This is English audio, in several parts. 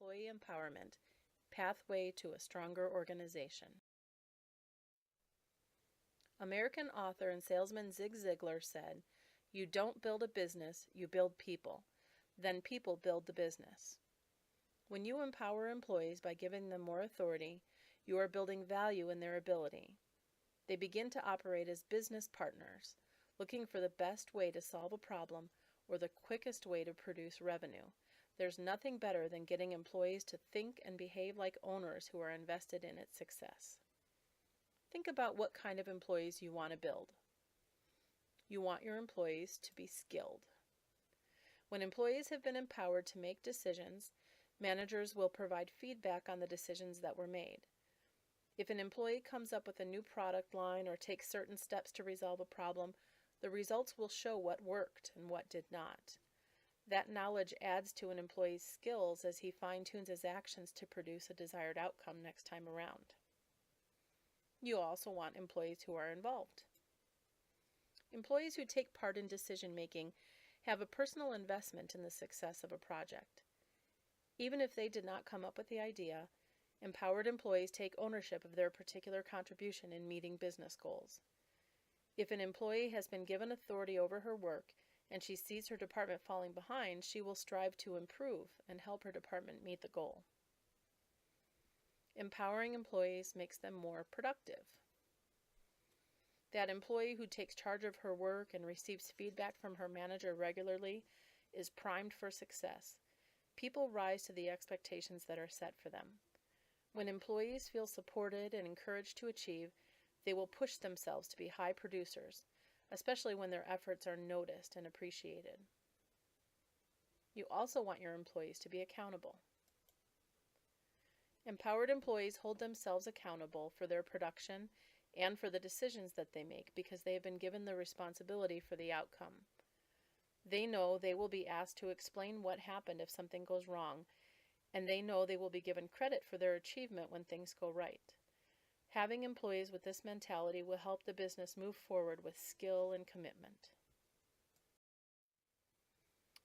Employee Empowerment, Pathway to a Stronger Organization. American author and salesman Zig Ziglar said, "You don't build a business, you build people. Then people build the business." When you empower employees by giving them more authority, you are building value in their ability. They begin to operate as business partners, looking for the best way to solve a problem or the quickest way to produce revenue. There's nothing better than getting employees to think and behave like owners who are invested in its success. Think about what kind of employees you want to build. You want your employees to be skilled. When employees have been empowered to make decisions, managers will provide feedback on the decisions that were made. If an employee comes up with a new product line or takes certain steps to resolve a problem, the results will show what worked and what did not. That knowledge adds to an employee's skills as he fine-tunes his actions to produce a desired outcome next time around. You also want employees who are involved. Employees who take part in decision-making have a personal investment in the success of a project. Even if they did not come up with the idea, empowered employees take ownership of their particular contribution in meeting business goals. If an employee has been given authority over her work and she sees her department falling behind, she will strive to improve and help her department meet the goal. Empowering employees makes them more productive. That employee who takes charge of her work and receives feedback from her manager regularly is primed for success. People rise to the expectations that are set for them. When employees feel supported and encouraged to achieve, they will push themselves to be high producers, especially when their efforts are noticed and appreciated. You also want your employees to be accountable. Empowered employees hold themselves accountable for their production and for the decisions that they make because they have been given the responsibility for the outcome. They know they will be asked to explain what happened if something goes wrong, and they know they will be given credit for their achievement when things go right. Having employees with this mentality will help the business move forward with skill and commitment.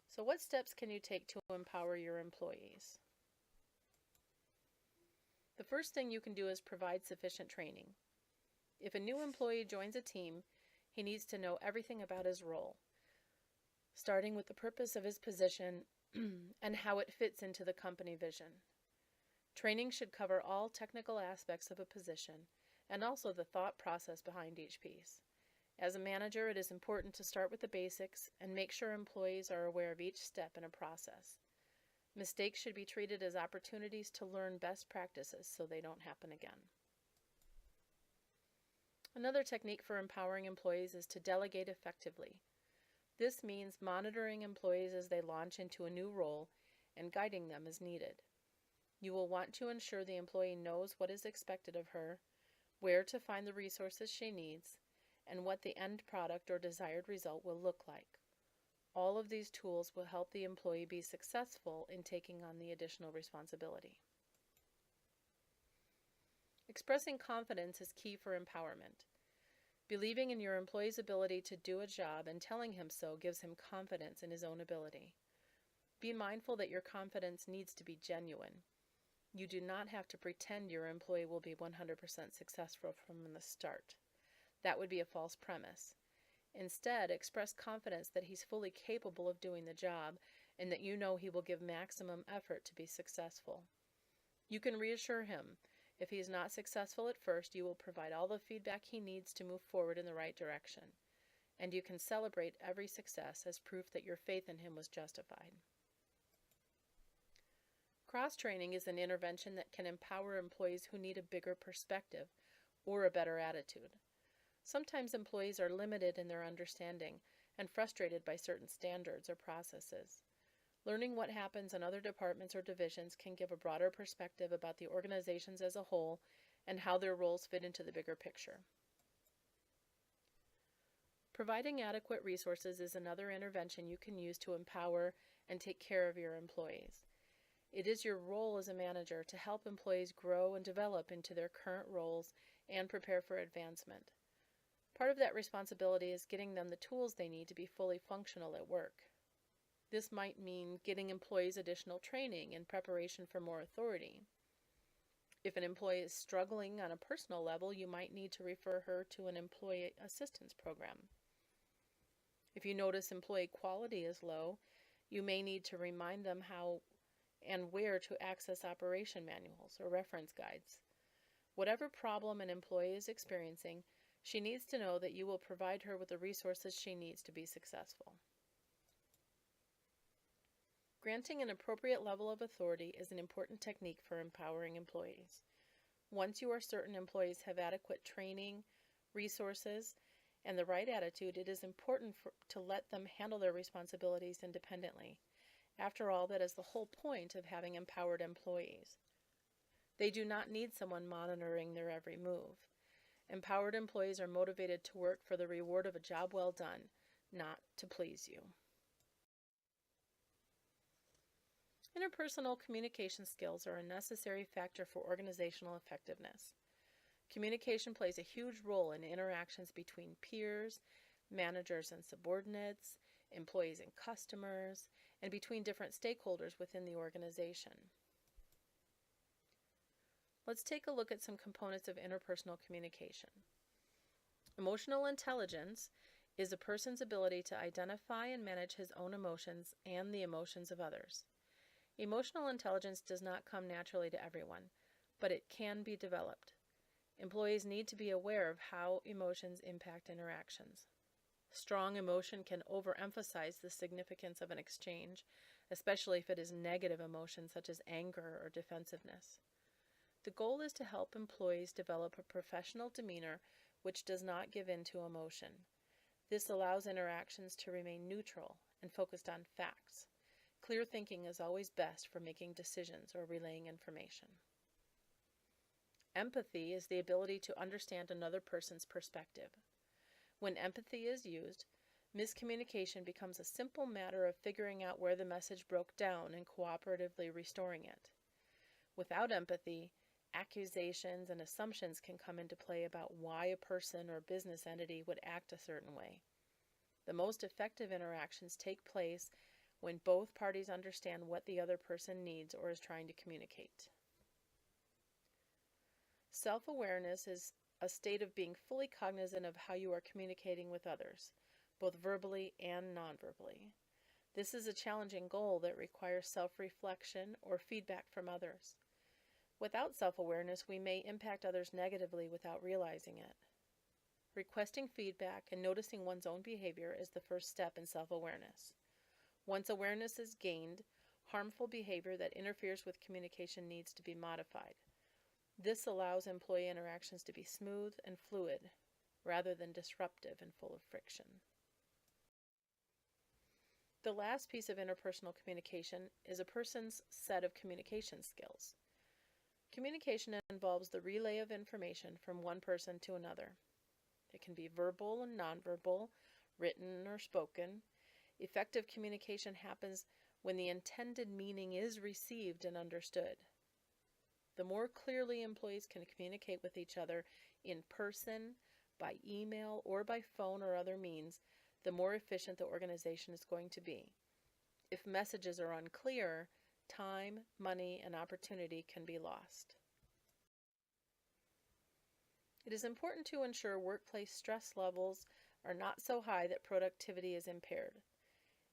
So what steps can you take to empower your employees? The first thing you can do is provide sufficient training. If a new employee joins a team, he needs to know everything about his role, starting with the purpose of his position and how it fits into the company vision. Training should cover all technical aspects of a position and also the thought process behind each piece. As a manager, it is important to start with the basics and make sure employees are aware of each step in a process. Mistakes should be treated as opportunities to learn best practices so they don't happen again. Another technique for empowering employees is to delegate effectively. This means monitoring employees as they launch into a new role and guiding them as needed. You will want to ensure the employee knows what is expected of her, where to find the resources she needs, and what the end product or desired result will look like. All of these tools will help the employee be successful in taking on the additional responsibility. Expressing confidence is key for empowerment. Believing in your employee's ability to do a job and telling him so gives him confidence in his own ability. Be mindful that your confidence needs to be genuine. You do not have to pretend your employee will be 100% successful from the start. That would be a false premise. Instead, express confidence that he's fully capable of doing the job and that you know he will give maximum effort to be successful. You can reassure him. If he is not successful at first, you will provide all the feedback he needs to move forward in the right direction. And you can celebrate every success as proof that your faith in him was justified. Cross-training is an intervention that can empower employees who need a bigger perspective or a better attitude. Sometimes employees are limited in their understanding and frustrated by certain standards or processes. Learning what happens in other departments or divisions can give a broader perspective about the organizations as a whole and how their roles fit into the bigger picture. Providing adequate resources is another intervention you can use to empower and take care of your employees. It is your role as a manager to help employees grow and develop into their current roles and prepare for advancement. Part of that responsibility is getting them the tools they need to be fully functional at work. This might mean getting employees additional training in preparation for more authority. If an employee is struggling on a personal level, you might need to refer her to an employee assistance program. If you notice employee quality is low, you may need to remind them how and where to access operation manuals or reference guides. Whatever problem an employee is experiencing, she needs to know that you will provide her with the resources she needs to be successful. Granting an appropriate level of authority is an important technique for empowering employees. Once you are certain employees have adequate training, resources, and the right attitude, it is important to let them handle their responsibilities independently. After all, that is the whole point of having empowered employees. They do not need someone monitoring their every move. Empowered employees are motivated to work for the reward of a job well done, not to please you. Interpersonal communication skills are a necessary factor for organizational effectiveness. Communication plays a huge role in interactions between peers, managers and subordinates, employees and customers, and between different stakeholders within the organization. Let's take a look at some components of interpersonal communication. Emotional intelligence is a person's ability to identify and manage his own emotions and the emotions of others. Emotional intelligence does not come naturally to everyone, but it can be developed. Employees need to be aware of how emotions impact interactions. Strong emotion can overemphasize the significance of an exchange, especially if it is negative emotion such as anger or defensiveness. The goal is to help employees develop a professional demeanor which does not give in to emotion. This allows interactions to remain neutral and focused on facts. Clear thinking is always best for making decisions or relaying information. Empathy is the ability to understand another person's perspective. When empathy is used, miscommunication becomes a simple matter of figuring out where the message broke down and cooperatively restoring it. Without empathy, accusations and assumptions can come into play about why a person or business entity would act a certain way. The most effective interactions take place when both parties understand what the other person needs or is trying to communicate. Self-awareness is a state of being fully cognizant of how you are communicating with others, both verbally and non-verbally. This is a challenging goal that requires self-reflection or feedback from others. Without self-awareness, we may impact others negatively without realizing it. Requesting feedback and noticing one's own behavior is the first step in self-awareness. Once awareness is gained, harmful behavior that interferes with communication needs to be modified. This allows employee interactions to be smooth and fluid, rather than disruptive and full of friction. The last piece of interpersonal communication is a person's set of communication skills. Communication involves the relay of information from one person to another. It can be verbal and nonverbal, written or spoken. Effective communication happens when the intended meaning is received and understood. The more clearly employees can communicate with each other in person, by email, or by phone or other means, the more efficient the organization is going to be. If messages are unclear, time, money, and opportunity can be lost. It is important to ensure workplace stress levels are not so high that productivity is impaired.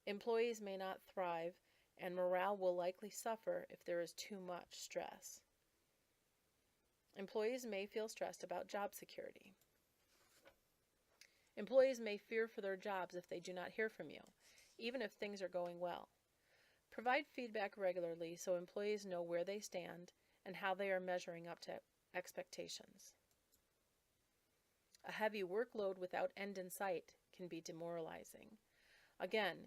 Employees may not thrive, and morale will likely suffer if there is too much stress. Employees may feel stressed about job security. Employees may fear for their jobs if they do not hear from you, even if things are going well. Provide feedback regularly so employees know where they stand and how they are measuring up to expectations. A heavy workload without end in sight can be demoralizing. Again,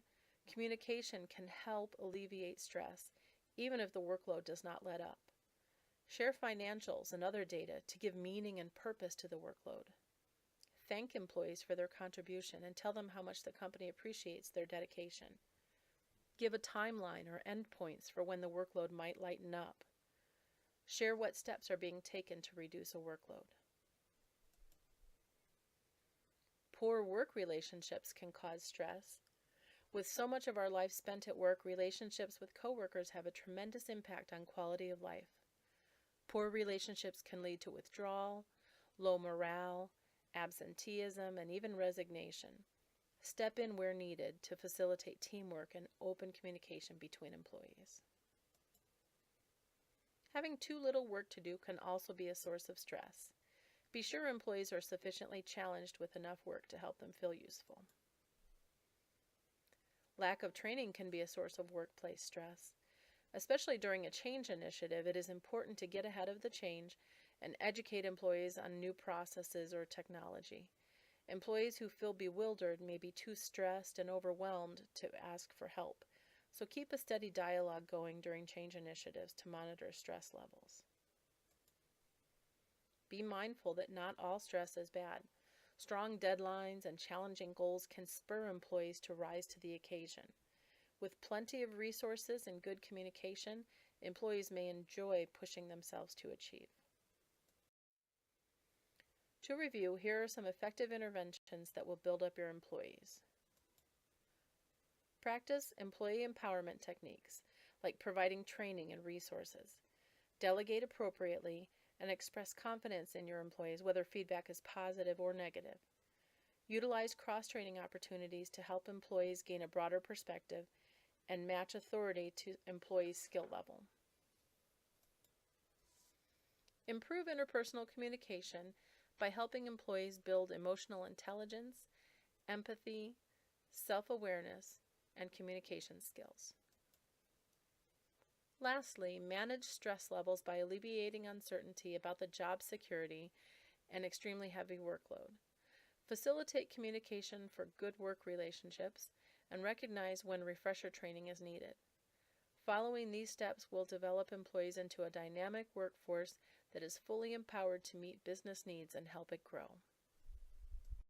communication can help alleviate stress, even if the workload does not let up. Share financials and other data to give meaning and purpose to the workload. Thank employees for their contribution and tell them how much the company appreciates their dedication. Give a timeline or endpoints for when the workload might lighten up. Share what steps are being taken to reduce a workload. Poor work relationships can cause stress. With so much of our life spent at work, relationships with coworkers have a tremendous impact on quality of life. Poor relationships can lead to withdrawal, low morale, absenteeism, and even resignation. Step in where needed to facilitate teamwork and open communication between employees. Having too little work to do can also be a source of stress. Be sure employees are sufficiently challenged with enough work to help them feel useful. Lack of training can be a source of workplace stress. Especially during a change initiative, it is important to get ahead of the change and educate employees on new processes or technology. Employees who feel bewildered may be too stressed and overwhelmed to ask for help, so keep a steady dialogue going during change initiatives to monitor stress levels. Be mindful that not all stress is bad. Strong deadlines and challenging goals can spur employees to rise to the occasion. With plenty of resources and good communication, employees may enjoy pushing themselves to achieve. To review, here are some effective interventions that will build up your employees. Practice employee empowerment techniques, like providing training and resources. Delegate appropriately and express confidence in your employees, whether feedback is positive or negative. Utilize cross-training opportunities to help employees gain a broader perspective and match authority to employees' skill level. Improve interpersonal communication by helping employees build emotional intelligence, empathy, self-awareness, and communication skills. Lastly, manage stress levels by alleviating uncertainty about the job security and extremely heavy workload. Facilitate communication for good work relationships and recognize when refresher training is needed. Following these steps will develop employees into a dynamic workforce that is fully empowered to meet business needs and help it grow.